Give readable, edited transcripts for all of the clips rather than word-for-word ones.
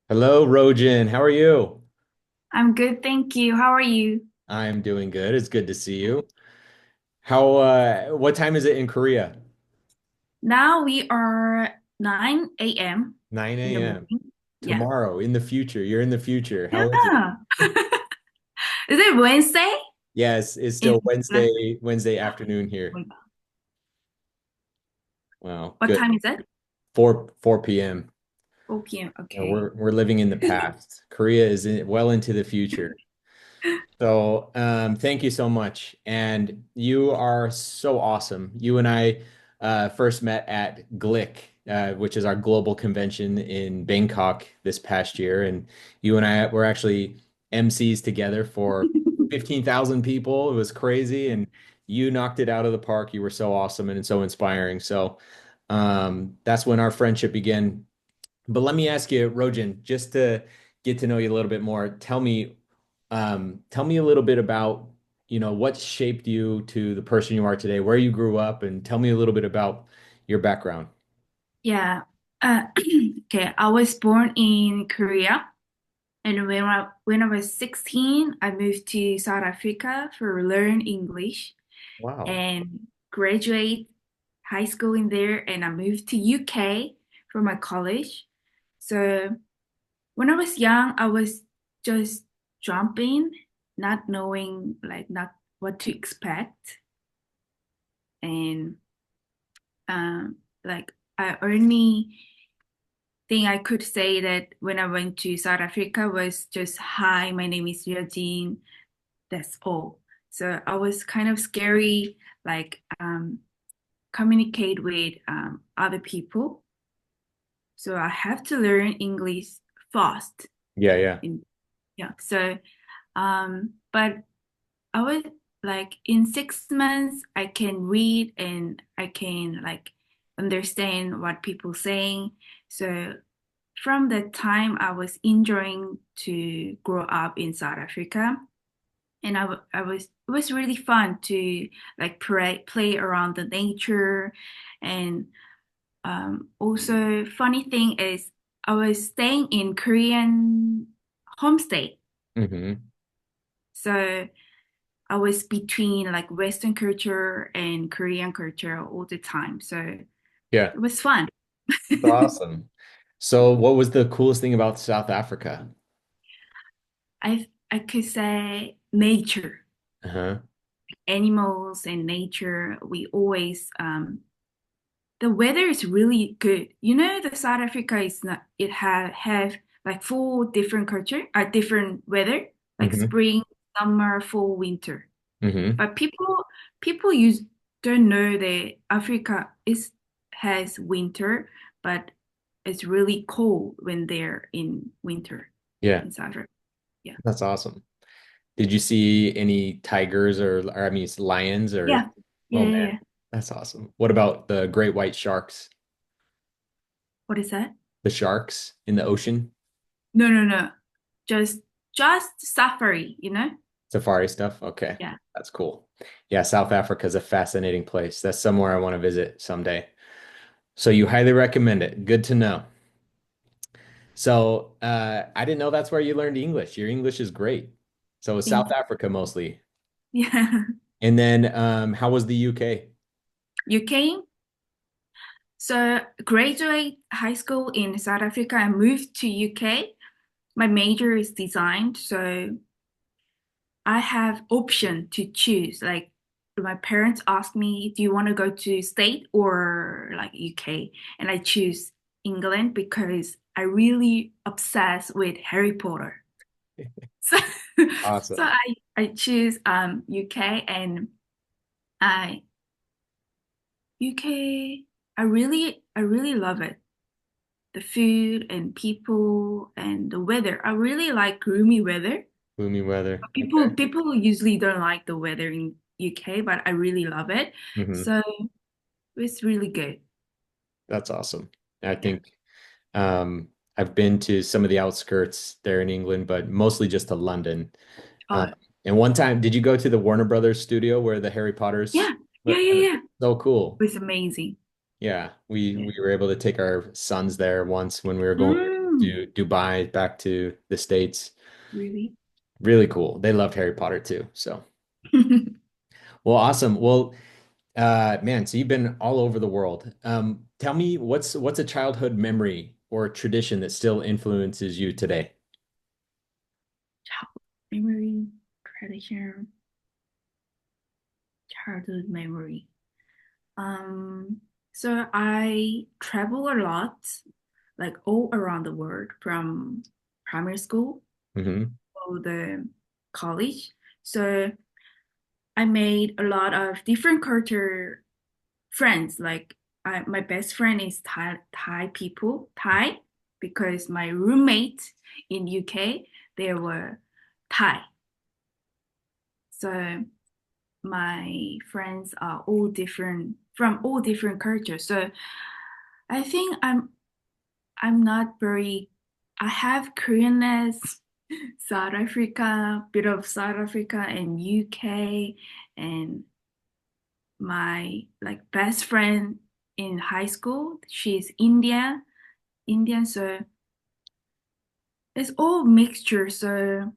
Hello, Rojin. How are you? I'm good, thank you. How are you? I'm doing good. It's good to see you. What time is it in Korea? Now we are 9 a.m. 9 in the a.m. morning. Yeah. Tomorrow, in the future. You're in the future. How is it? Yeah. Is it Wednesday? Yes, it's In still Wednesday afternoon here. Wow, what good. time is it? 4 p.m. 4 p.m. Yeah, Okay. we're living in the past. Korea is well into the future. So, thank you so much. And you are so awesome. You and I first met at GLIC, which is our global convention in Bangkok this past year. And you and I were actually MCs together for 15,000 people. It was crazy. And you knocked it out of the park. You were so awesome and so inspiring. So, that's when our friendship began. But let me ask you, Rojin, just to get to know you a little bit more, tell me a little bit about, what shaped you to the person you are today, where you grew up, and tell me a little bit about your background. Yeah. Okay. I was born in Korea, and when I was 16, I moved to South Africa for learn English Wow. and graduate high school in there, and I moved to UK for my college. So when I was young, I was just jumping, not knowing not what to expect. And like I only thing I could say that when I went to South Africa was just, hi, my name is Rojin. That's all. So I was kind of scary, like communicate with other people. So I have to learn English fast. Yeah, yeah. In Yeah. So but I would like in 6 months I can read and I can like understand what people saying. So from that time I was enjoying to grow up in South Africa, and I was it was really fun to like play around the nature. And also funny thing is I was staying in Korean homestay. Hmm. So I was between like Western culture and Korean culture all the time. So Yeah, it was fun. that's awesome. So, what was the coolest thing about South Africa? I could say nature, Uh-huh. animals and nature. We always the weather is really good. You know, the South Africa is not it have like four different culture, different weather, like Hmm. spring, summer, fall, winter. Hmm. But people use don't know that Africa is has winter, but it's really cold when they're in winter Yeah, in South Africa. Yeah. that's awesome. Did you see any tigers or I mean, lions or, Yeah. Yeah, oh yeah, man, yeah. that's awesome. What about the great white sharks? What is that? The sharks in the ocean? No, no, no. Just just safari, you know? Safari stuff? Okay. Yeah. That's cool. Yeah, South Africa is a fascinating place. That's somewhere I want to visit someday. So you highly recommend it. Good to know. So I didn't know that's where you learned English. Your English is great. So it's South Thank Africa mostly. Yeah. And then how was the UK? You came? So graduate high school in South Africa and moved to UK. My major is design, so I have option to choose. Like my parents asked me, "Do you want to go to state or like UK?" And I choose England because I really obsessed with Harry Potter. So, so Awesome. I choose UK, and I UK. I really love it. The food and people and the weather. I really like gloomy weather. Gloomy weather. People Okay. people usually don't like the weather in UK, but I really love it. Hmm. So it's really good. That's awesome. I Yeah. think I've been to some of the outskirts there in England, but mostly just to London. Um, Oh, and one time, did you go to the Warner Brothers studio where the Harry yeah. Potters? Yeah, yeah, yeah. So cool. It's amazing. Yeah, we Yeah. we were able to take our sons there once when we were going. Mm, to Dubai, back to the States. really? Really cool. They loved Harry Potter too. So, well, awesome. Well, man, so you've been all over the world. Tell me what's a childhood memory or tradition that still influences you today? Childhood memory, tradition, childhood memory. Um, so I travel a lot, like all around the world from primary school Hmm. to the college. So I made a lot of different culture friends. Like my best friend is Thai people, Thai, because my roommate in UK, they were Thai. So my friends are all different from all different cultures. So I think I'm not very I have Koreanness, South Africa, bit of South Africa and UK, and my like best friend in high school, she's Indian, so it's all mixture. So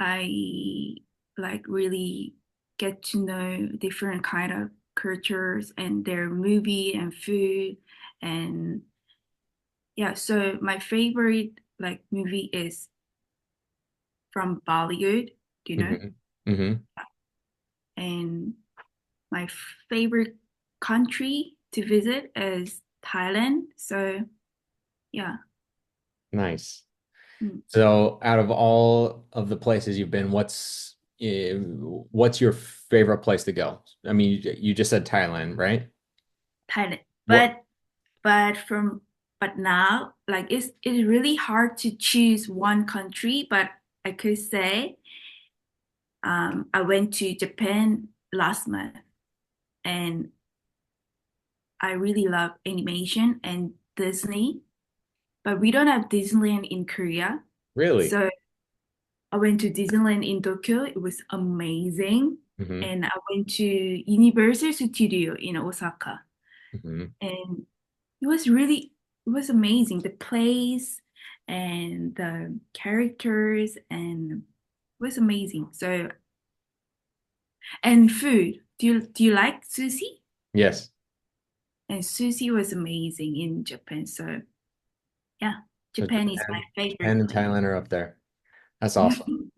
I like really get to know different kind of cultures and their movie and food and yeah, so my favorite like movie is from Bollywood, do you know? Hmm. Hmm. And my favorite country to visit is Thailand. So yeah. Nice. Mm. So, out of all of the places you've been, what's your favorite place to go? I mean, you just said Thailand, right? Thailand. What? But from but now like it's really hard to choose one country, but I could say I went to Japan last month and I really love animation and Disney, but we don't have Disneyland in Korea. Really? So I went to Disneyland in Tokyo. It was amazing. Hmm. And I went to Universal Studio in Osaka. Hmm. And it was amazing. The place and the characters and it was amazing. So, and food. Do you like sushi? Yes. And sushi was amazing in Japan. So, yeah, So Japan is my Japan favorite and place. Thailand are up there. That's awesome.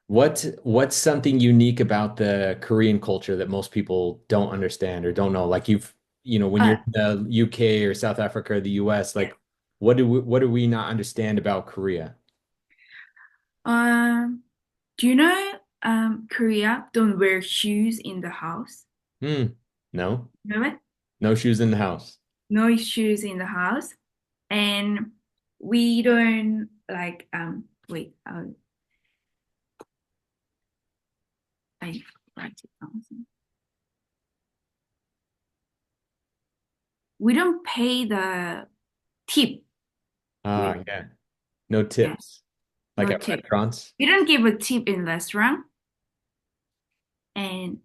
What's something unique about the Korean culture that most people don't understand or don't know? Like when you're Uh, in the UK or South Africa or the US, yeah. like what do we not understand about Korea? Um, do you know Korea don't wear shoes in the house? Hmm. No. You know it? No shoes in the house. No shoes in the house. And we don't like wait, I write it down. We don't pay the tip Ah, with yeah. No yeah, tips. Like no at tip. restaurants. We don't give a tip in restaurant and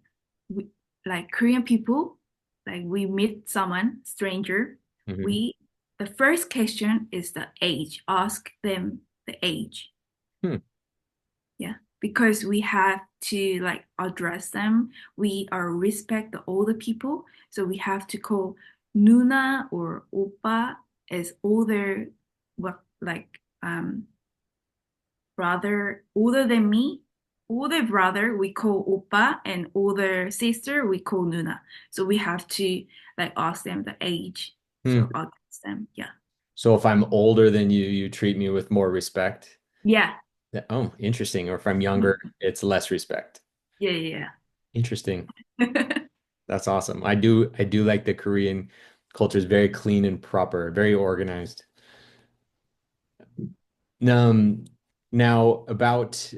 we like Korean people, like we meet someone, stranger, Hmm. we the first question is the age. Ask them the age. Hmm. Yeah, because we have to like address them. We are respect the older people, so we have to call Nuna or Oppa as older, what like brother older than me. Older brother we call Oppa, and older sister we call Nuna. So we have to like ask them the age. Hmm. So address them. Yeah. So if I'm older than you, you treat me with more respect. Yeah. Oh, interesting. Or if I'm younger, Mhm. it's less respect. Yeah. Yeah. Interesting. Yeah. That's awesome. I do like the Korean culture is very clean and proper, very organized. Um, Now about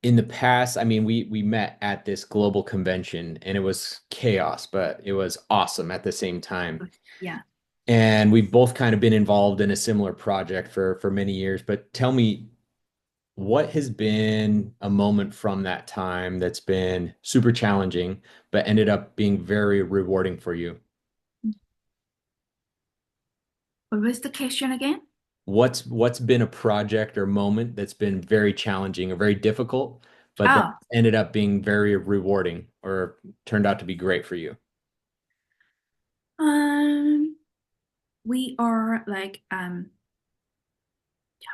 in the past, I mean, we met at this global convention and it was chaos, but it was awesome at the same time. Yeah. And we've both kind of been involved in a similar project for many years. But tell me, what has been a moment from that time that's been super challenging, but ended up being very rewarding for you? What was the question again? What's been a project or moment that's been very challenging or very difficult, but that Oh, ended up being very rewarding or turned out to be great for you? um, we are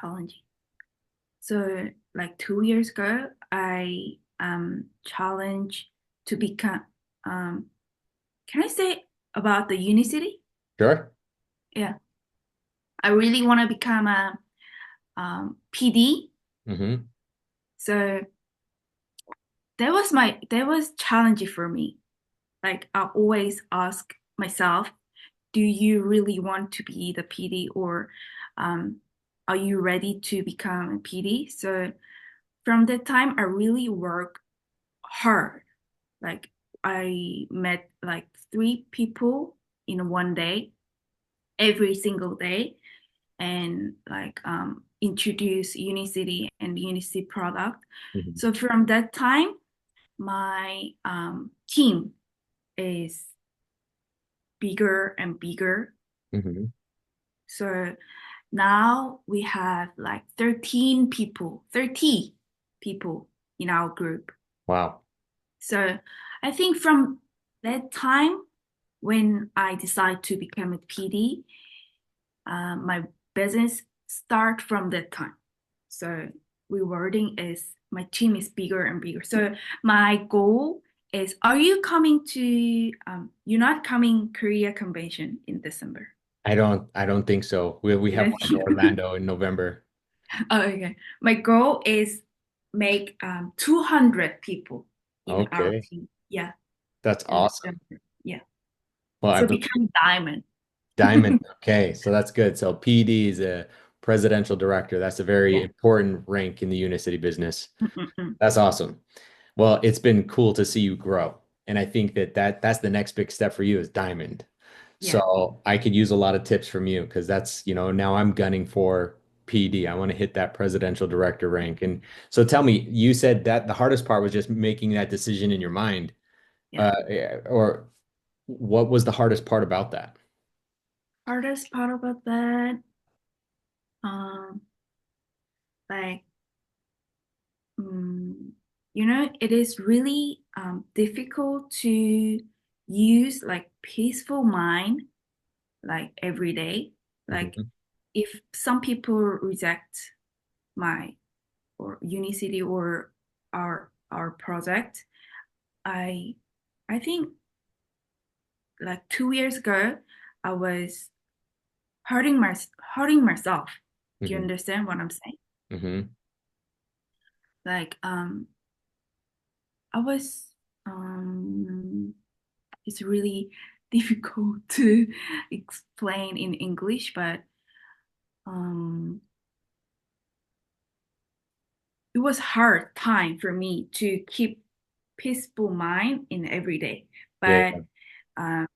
challenging. So like 2 years ago, I challenged to become can I say about the Unicity? Sure. Yeah, I really want to become a PD. Mm-hmm. So that was challenging for me. Like I always ask myself, do you really want to be the PD or um, are you ready to become a PD? So from that time, I really work hard. Like I met like 3 people in one day, every single day, and like introduce Unicity and Unicity product. Mm-hmm. So from that time, my team is bigger and bigger. Mm-hmm. So now we have like 13 people, 30 people in our group. Wow. So I think from that time when I decided to become a PD, my business start from that time. So rewarding is my team is bigger and bigger. So my goal is, are you coming to, you're not coming Korea convention in December? I don't think so. We You have don't one in think? Orlando in November. Oh, okay. My goal is make 200 people in our Okay. team. Yeah, That's in awesome. December. Yeah. Well, I So believe become diamond. Diamond. Okay, so that's good. So PD is a presidential director. That's a very Yeah. important rank in the Unicity business. Mm-mm-mm. That's awesome. Well, it's been cool to see you grow. And I think that's the next big step for you is Diamond. Yeah. So I could use a lot of tips from you because that's, now I'm gunning for PD. I want to hit that presidential director rank. And so tell me, you said that the hardest part was just making that decision in your mind. Yeah. Or what was the hardest part about that? Hardest part about that, um, like, mm, it is really difficult to use like peaceful mind like every day. Like Mhm. if some people reject my or Unicity or our project, I I think like 2 years ago, I was hurting myself. Do you Mhm. understand what I'm saying? Mhm. Like I was it's really difficult to explain in English, but um it was hard time for me to keep peaceful mind in every day. Yeah. But um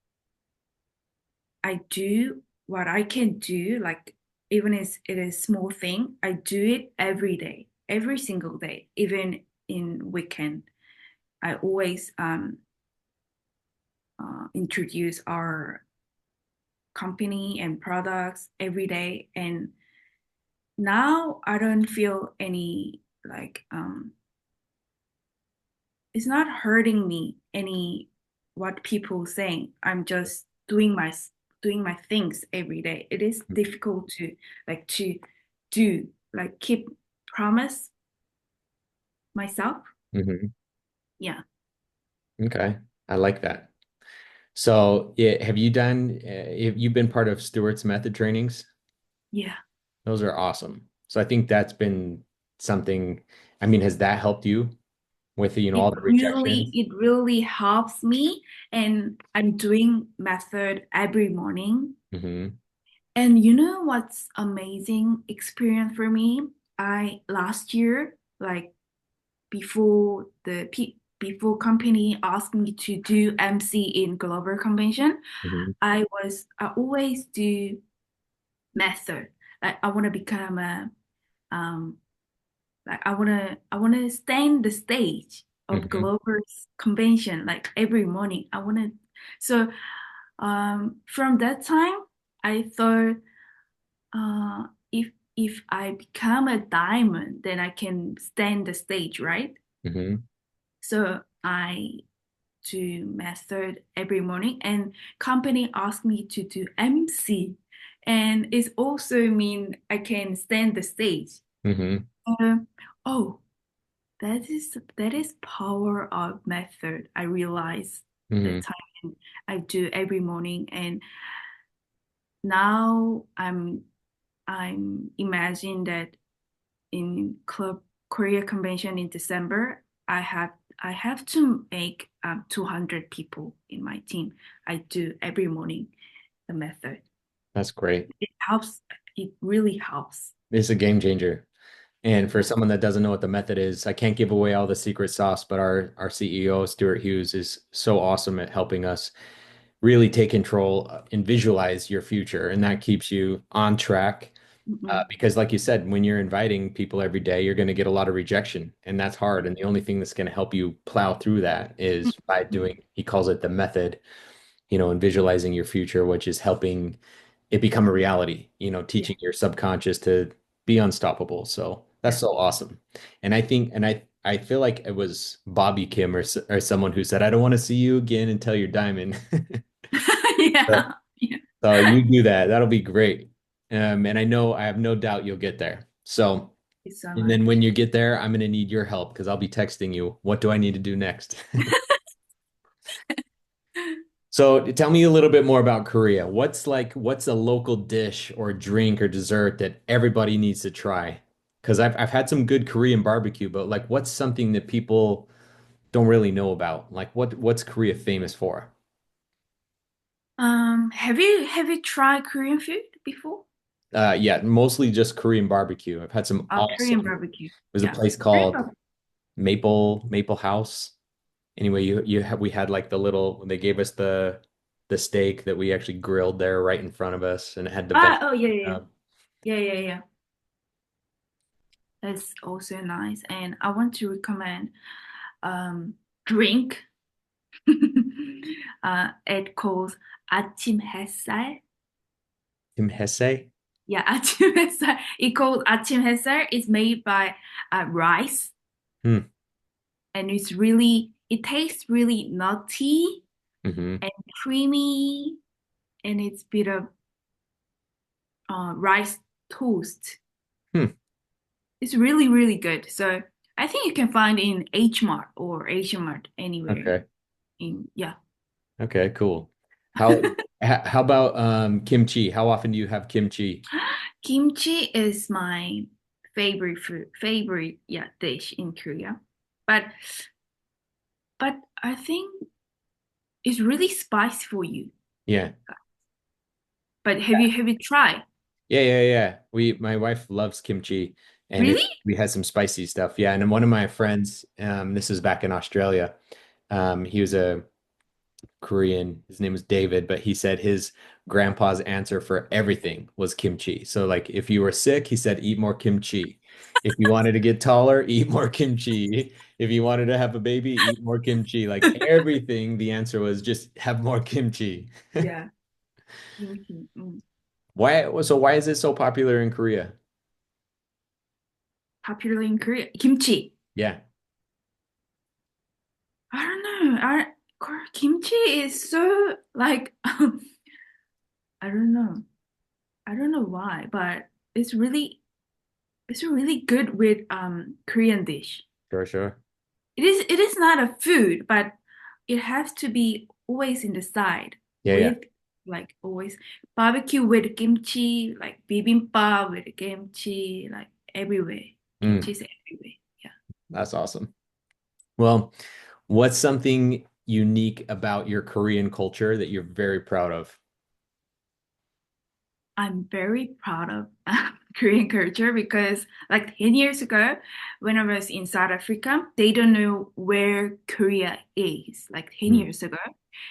I do what I can do, like even if it is small thing, I do it every day, every single day, even in weekend. I always introduce our company and products every day, and now I don't feel any like it's not hurting me any what people saying. I'm just doing my things every day. It is difficult to do like keep promise myself. Mhm. Yeah, Okay. I like that. So, yeah, have you been part of Stewart's method trainings? yeah. Those are awesome. So I think that's been something, I mean, has that helped you with, It all the really rejections? it really helps me, and I'm doing method every morning. Hmm. And you know what's amazing experience for me? I last year, like before company asked me to do MC in global convention, Hmm. I always do method. Like I want to become a um like I wanna stand the stage of Hmm. global convention like every morning. So from that time I thought. if I become a diamond, then I can stand the stage, right? Hmm. So I do method every morning, and company asked me to do MC, and it also mean I can stand the stage. Hmm. Uh, oh, that is power of method. I realize the Hmm. time I do every morning, and now I'm imagining that in Club Korea convention in December, I have to make 200 people in my team. I do every morning the method. That's great. It helps. It really helps. It's a game changer. And for Yeah. someone that doesn't know what the method is, I can't give away all the secret sauce, but our CEO, Stuart Hughes, is so awesome at helping us really take control and visualize your future. And that keeps you on track. Mm-mm. Because, like you said, when you're inviting people every day, you're going to get a lot of rejection, and that's hard. And the only thing that's going to help you plow through that is by Mm-mm. doing, he calls it the method, and visualizing your future, which is helping it become a reality, Yeah. teaching your subconscious to be unstoppable. So that's Yeah. so awesome. And I think, and I feel like it was Bobby Kim or someone who said, I don't want to see you again until you're diamond. So, Yeah. Yeah. so you do that. That'll be great. And I have no doubt you'll get there. So, Thank you so and then much. when you get there, I'm going to need your help because I'll be texting you, what do I need to do next? So tell me a little bit more about Korea. What's a local dish or drink or dessert that everybody needs to try? Because I've had some good Korean barbecue, but like what's something that people don't really know about? Like what's Korea famous for? Have you tried Korean food before? Yeah, mostly just Korean barbecue. I've had some Korean awesome. barbecue. There's a Yeah. place Korean called barbecue. Maple House. Anyway, we had like the little they gave us the steak that we actually grilled there right in front of us, and it had the Oh vegetables. yeah, yeah, yeah, yeah, yeah, yeah. That's also nice. And I want to recommend drink. It calls 아침 햇살. Tim Hesse? Yeah, 아침 햇살. It called 아침 햇살. It's made by rice, Hmm. and it tastes really nutty Hmm. and creamy, and it's bit of rice toast. Hmm. It's really, really good. So I think you can find in H Mart or Asian Mart anywhere. Okay. Yeah. Okay, cool. How about kimchi? How often do you have kimchi? Kimchi is my favorite, yeah, dish in Korea. But but I think it's really spicy for you. Yeah. But have you tried? Yeah. My wife loves kimchi and Really? we had some spicy stuff. Yeah. And then one of my friends, this is back in Australia. He was a Korean. His name was David, but he said his grandpa's answer for everything was kimchi. So like if you were sick, he said eat more kimchi. If you wanted to get taller, eat more kimchi. If you wanted to have a baby, eat more kimchi. Like everything, the answer was just have more kimchi. Yeah, kimchi. Why is it so popular in Korea? Popular in Korea. Kimchi. Yeah. I don't know. Kimchi is so like I don't know. I don't know why, but it's really good with Korean dish. Sure. It is not a food, but it has to be always in the side Yeah. with like always barbecue with kimchi, like bibimbap with kimchi, like everywhere. Mm, Kimchi is everywhere. Yeah. that's awesome. Well, what's something unique about your Korean culture that you're very proud of? I'm very proud of Korean culture because like 10 years ago, when I was in South Africa, they don't know where Korea is, like 10 Mm, years ago.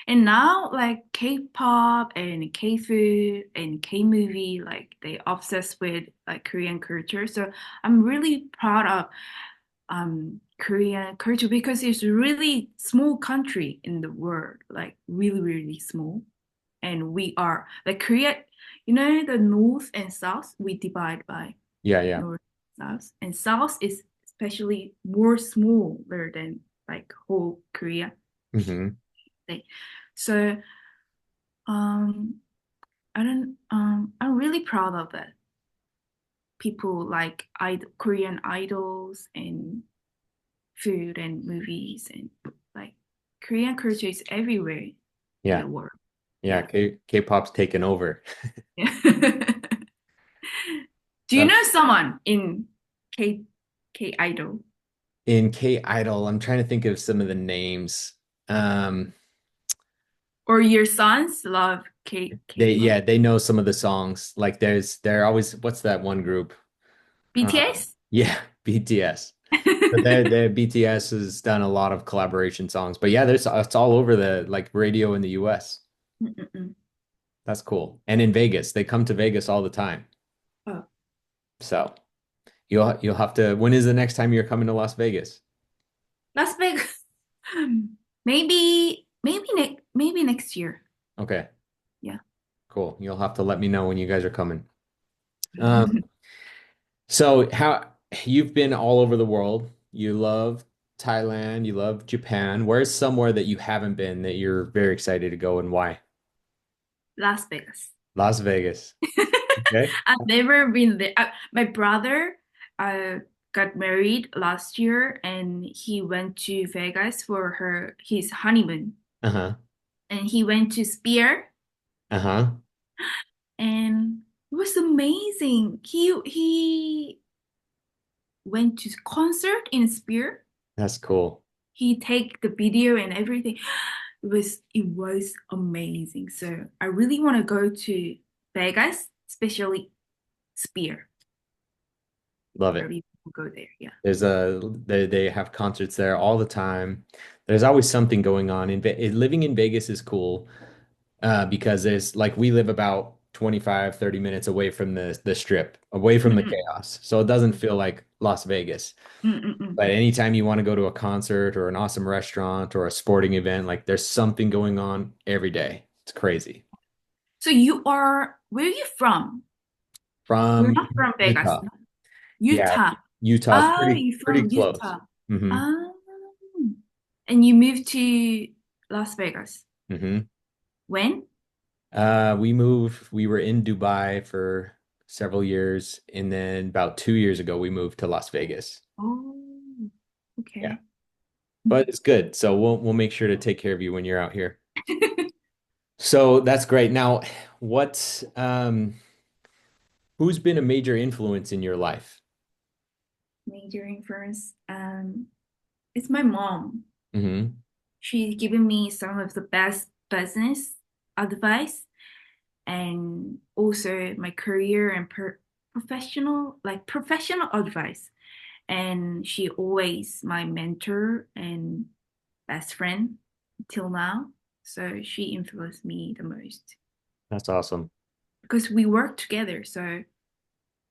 And now like K-pop and K-food and K-movie, like they obsessed with like Korean culture. So I'm really proud of Korean culture because it's a really small country in the world, like really, really small. and we are like Korea, you know, the north and south, we divide by Yeah, yeah. north and south. And south is especially more smaller than like whole Korea. Hmm. Like, so um I'm really proud of it. People like Korean idols and food and movies and like Korean culture is everywhere in Yeah. the world. Yeah. Yeah. K-pop's taken over. Yeah. Do you That's know someone in K K idol? in K-idol. I'm trying to think of some of the names. Um, Or your sons love K-pop? they know some of the songs. Like they're always, what's that one group? BTS? Yeah, BTS. But their BTS has done a lot of collaboration songs. But yeah, there's it's all over the like radio in the US. Mm-mm-mm. That's cool. And in Vegas, they come to Vegas all the time. Oh, So you'll have to, when is the next time you're coming to Las Vegas? Las Vegas. Maybe next year. Okay, Yeah. cool. You'll have to let me know when you guys are coming. Um, so how you've been all over the world. You love Thailand, you love Japan. Where's somewhere that you haven't been that you're very excited to go and why? Las Vegas. Las Vegas. Okay. I've never been there. My brother uh, got married last year and he went to Vegas for his honeymoon. Uh-huh. And he went to Spear Uh-huh. and it was amazing. He went to concert in Spear. That's cool. He take the video and everything. It was amazing. So I really want to go to Vegas, especially Spear. Love I it. really want to go there. Yeah. They have concerts there all the time. There's always something going on. Living in Vegas is cool because there's like we live about 25, 30 minutes away from the strip, away from the Mm-mm, chaos. So it doesn't feel like Las Vegas. mm-mm. But anytime you want to go to a concert or an awesome restaurant or a sporting event, like there's something going on every day. It's crazy. So where are you from? You're From not from Vegas, Utah. no. Yeah, Utah. Utah's Oh, you're pretty from close. Utah. Hmm. Oh. And you moved to Las Vegas. Hmm. When? We were in Dubai for several years, and then about 2 years ago, we moved to Las Vegas. Oh, Yeah, okay. but it's good. So we'll make sure to take care of you when you're out here. So that's great. Now, what who's been a major influence in your life? Major influence. It's my mom. Hmm. She's given me some of the best business advice and also my career and professional advice. And she always my mentor and best friend till now. So she influenced me the most That's awesome. because we work together. So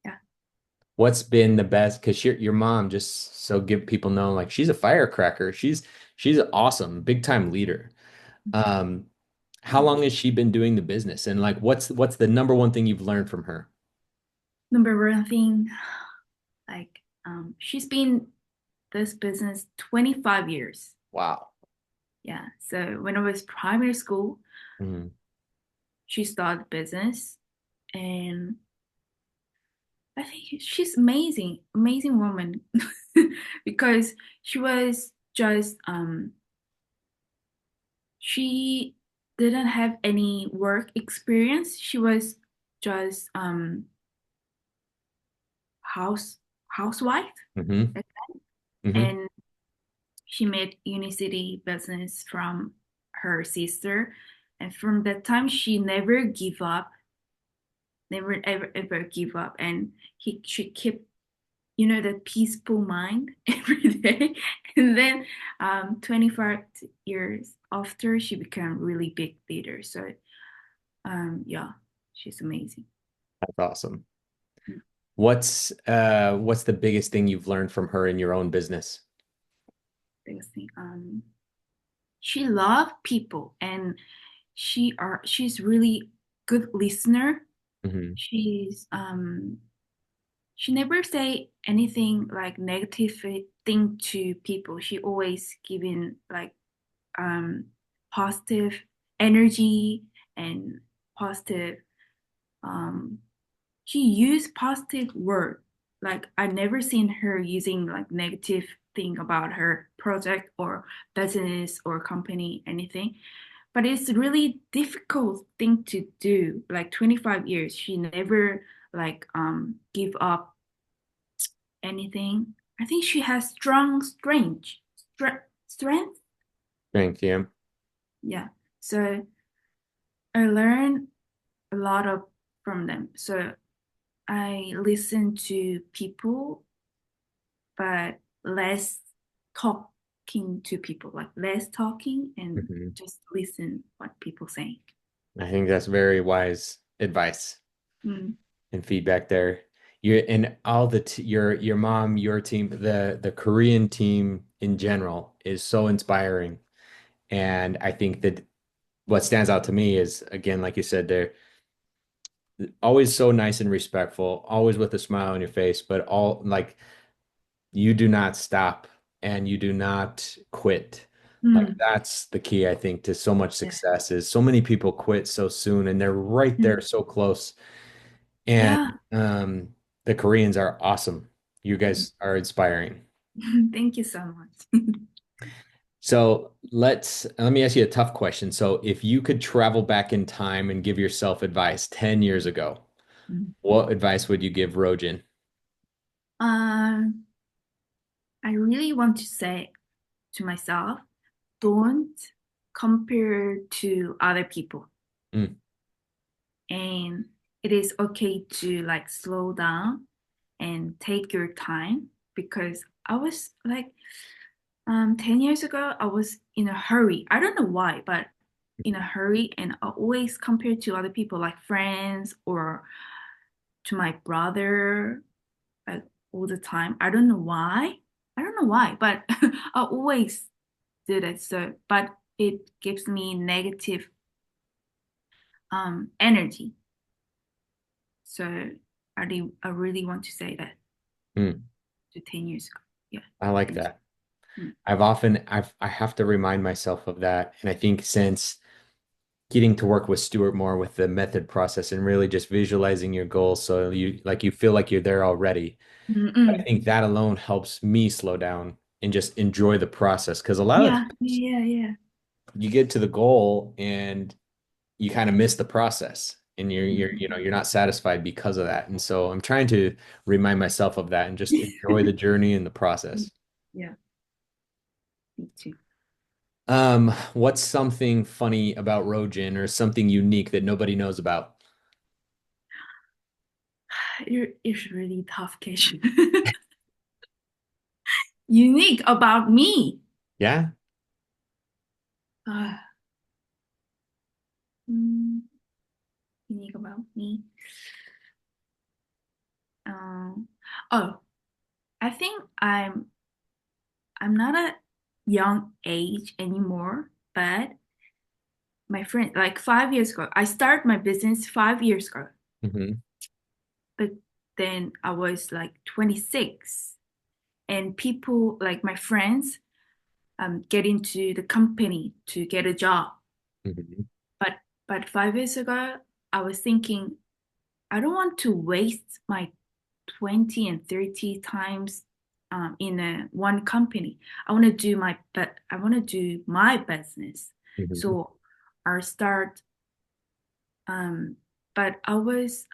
yeah. What's been the best? Because your mom, just so give people know, like she's a firecracker. She's awesome, big time leader. Um, how long has she been doing the business? And like, what's the number one thing you've learned from her? Number one thing, like she's been this business 25 years. Wow. Yeah. So when I was primary school, Mhm. she started business and I think she's amazing, amazing woman because she was just she didn't have any work experience. She was just house housewife Mhm. Mhm. and she made Unicity business from her sister. And from that time she never give up, never ever give up. And she kept that peaceful mind every day. And then 25 years after, she became really big leader. So yeah, she's amazing. That's awesome. What's the biggest thing you've learned from her in your own business? Biggest thing. She loved people and she's really good listener. Hmm. She's she never say anything like negative thing to people. She always giving like um positive energy and positive um she used positive word. Like I never seen her using like negative thing about her project or business or company, anything. But it's really difficult thing to do. Like 25 years, she never like give up anything. I think she has strong strength. Thank you. Yeah. So I learned a lot of from them. So I listen to people, but less talking to people, like less talking and Hmm. just listen what people saying. I think that's very wise advice Mm, and feedback there. You and all the t your mom, your team, the Korean team in general is so inspiring. And I think that what stands out to me is again, like you said, they're always so nice and respectful, always with a smile on your face, but all like you do not stop and you do not quit. Like mm, that's the key, I think, to so much yeah. success is so many people quit so soon and they're right there Mm, so close. And yeah. the Koreans are awesome. You guys are inspiring. Thank you so much. So let me ask you a tough question. So if you could travel back in time and give yourself advice 10 years ago, Mm. what advice would you give Rojin? Um, I really want to say to myself, don't compare to other people. Mm, And it is okay to like slow down and take your time because I was like 10 years ago I was in a hurry. I don't know why, but in a hurry and I always compare to other people like friends or to my brother like all the time. I don't know why. I don't know why, but I always did it. So, but it gives me negative energy. So I really want to say that mm. to 10 years ago. Yeah. I like Thank that. you. Mm. I have to remind myself of that. And I think since getting to work with Stuart more with the method process and really just visualizing your goals so you feel like you're there already. I Mm-mm. think that alone helps me slow down and just enjoy the process. Because a lot of Yeah, times yeah, yeah. you get to the goal and you kind of miss the process and Mm-mm. you're not satisfied because of that. And so I'm trying to remind myself of that and just enjoy the journey and the process. Yeah, me too. What's something funny about Rojin or something unique that nobody knows about? It's really tough question. Unique about me. Yeah. Uh, mm, unique about me. Um, oh, I think I'm not a young age anymore, but my friend, like 5 years ago, I started my business 5 years ago, Hmm. but then I was like 26, and people like my friends get into the company to get a job. Hmm. But 5 years ago, I was thinking I don't want to waste my 20 and 30 times in a one company. I want to do my business. Hmm. So I start um but I was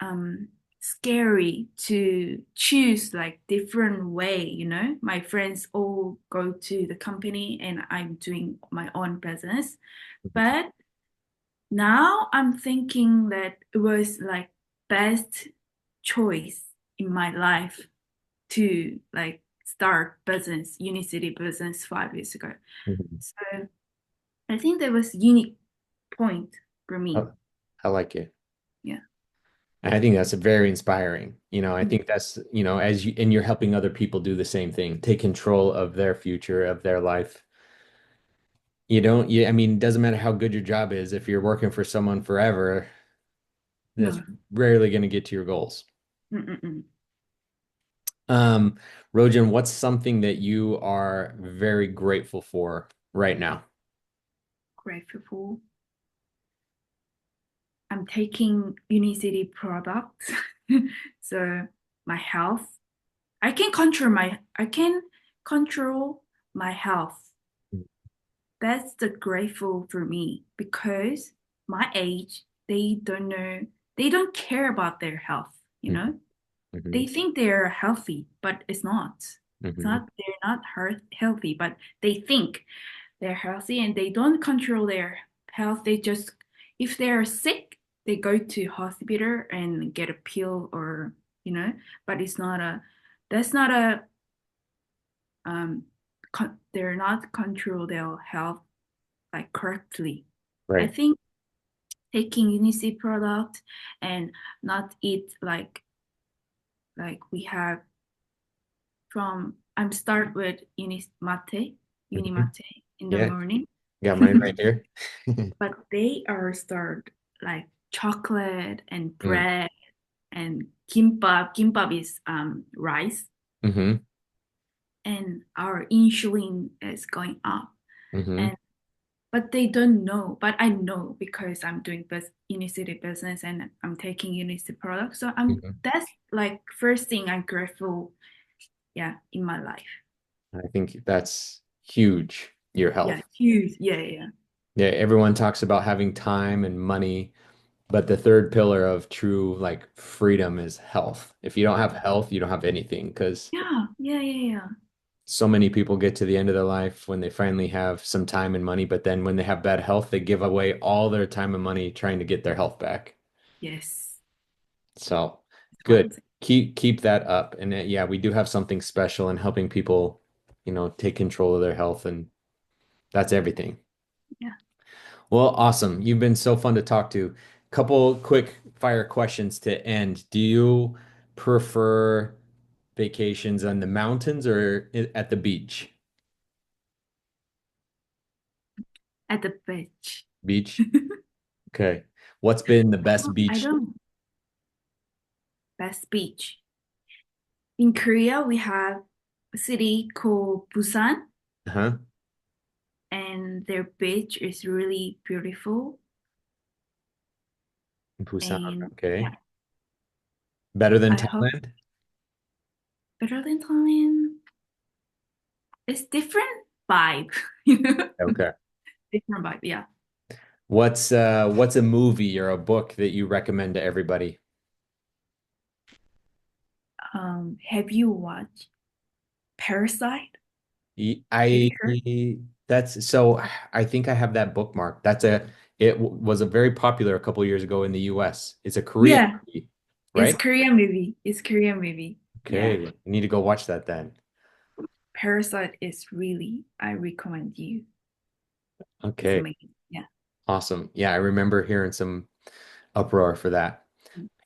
scary to choose like different way, you know. My friends all go to the company and I'm doing my own business. But now I'm thinking that it was like best choice in my life to like start business, Unicity business 5 years ago. Hmm. So I think that was unique point for me. I like it. Yeah. And I think that's very inspiring. I Mm. think that's, as you and you're helping other people do the same thing, take control of their future, of their life. You don't, I mean, it doesn't matter how good your job is. If you're working for someone forever, that's No. rarely going to get to your goals. Mm-mm-mm. Um, Rojin, what's something that you are very grateful for right now? Grateful. I'm taking Unicity products. So my health. I can control my health. That's the grateful for me because my age, they don't care about their health, you Mhm, know? mhm, They think they're healthy, but it's not. mhm, They're not healthy, but they think they're healthy and they don't control their health. They just, if they're sick, they go to hospital and get a pill or, you know, but that's not a, um, they're not control their health like correctly. I right, think taking UNICEF product and not eat like we have from I'm start with mhm. unimate in the Yeah, morning, got mine right here. but they are start like chocolate and Mm, bread and kimbap. Kimbap is rice, hmm and our insulin is going up. hmm And but they don't know. But I know because I'm doing Unicity business and I'm taking Unicity products. So I'm hmm that's like first thing I'm grateful, yeah, in my life. I think that's huge, your Yeah, health. huge. Yeah, yeah. Yeah, everyone talks about having time and money, but the third pillar of true like freedom is health. If you don't have health, you don't have anything because Yeah, yeah, yeah, yeah. so many people get to the end of their life when they finally have some time and money, but then when they have bad health, they give away all their time and money trying to get their health back. Yes. So That's what I'm good. saying. Keep that up. And yeah, we do have something special in helping people, take control of their health, and that's everything. Yeah. Well, awesome. You've been so fun to talk to. Couple quick fire questions to end. Do you prefer vacations on the mountains or at the beach? At the beach. Beach. Okay. What's been the best I beach? don't best beach. In Korea, we have a city called Busan, Huh? and their beach is really beautiful. Busan. And Okay. yeah, Better than I hope Thailand? better than Thailand. It's different vibe, you know? Okay. Different vibe, yeah. What's a movie or a book that you recommend to everybody? Have you watched Parasite? Have I you heard? that's so I think I have that bookmark. Was a very popular a couple years ago in the US. It's a Korean Yeah, movie, it's right? Korean movie. It's Korean movie. Yeah. Okay, I need to go watch that then. Parasite is really, I recommend you. It's Okay, amazing. Yeah. awesome. Yeah, I remember hearing some uproar for that.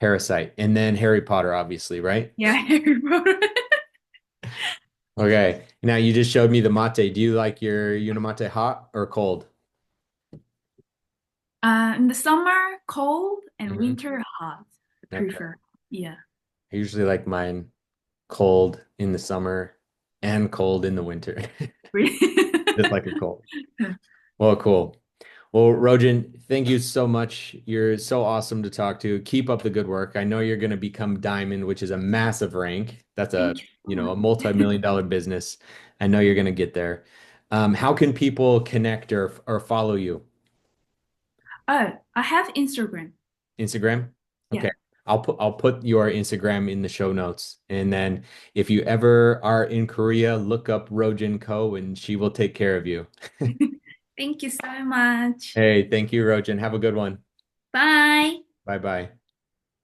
Parasite, and then Harry Potter, obviously, right? Yeah, Harry Potter. Okay, now you just showed me the mate. Do you like your unamate hot or cold? In the summer, cold and Mhm. winter, hot. I Okay. prefer. Yeah. I usually like mine cold in the summer and cold in the winter, Really? just like a cold. Well, cool. Well, Rojin, thank you so much. You're so awesome to talk to. Keep up the good work. I know you're going to become diamond, which is a massive rank. That's Thank you so a much. multi-million dollar business. I know you're going to get there. How can people connect or follow you? Oh, I have Instagram. Instagram? Yeah. Okay. I'll put your Instagram in the show notes. And then if you ever are in Korea, look up Rojin Ko and she will take care of you. Thank you so much. Hey, thank you, Rojin. Have a good one. Bye. Bye bye.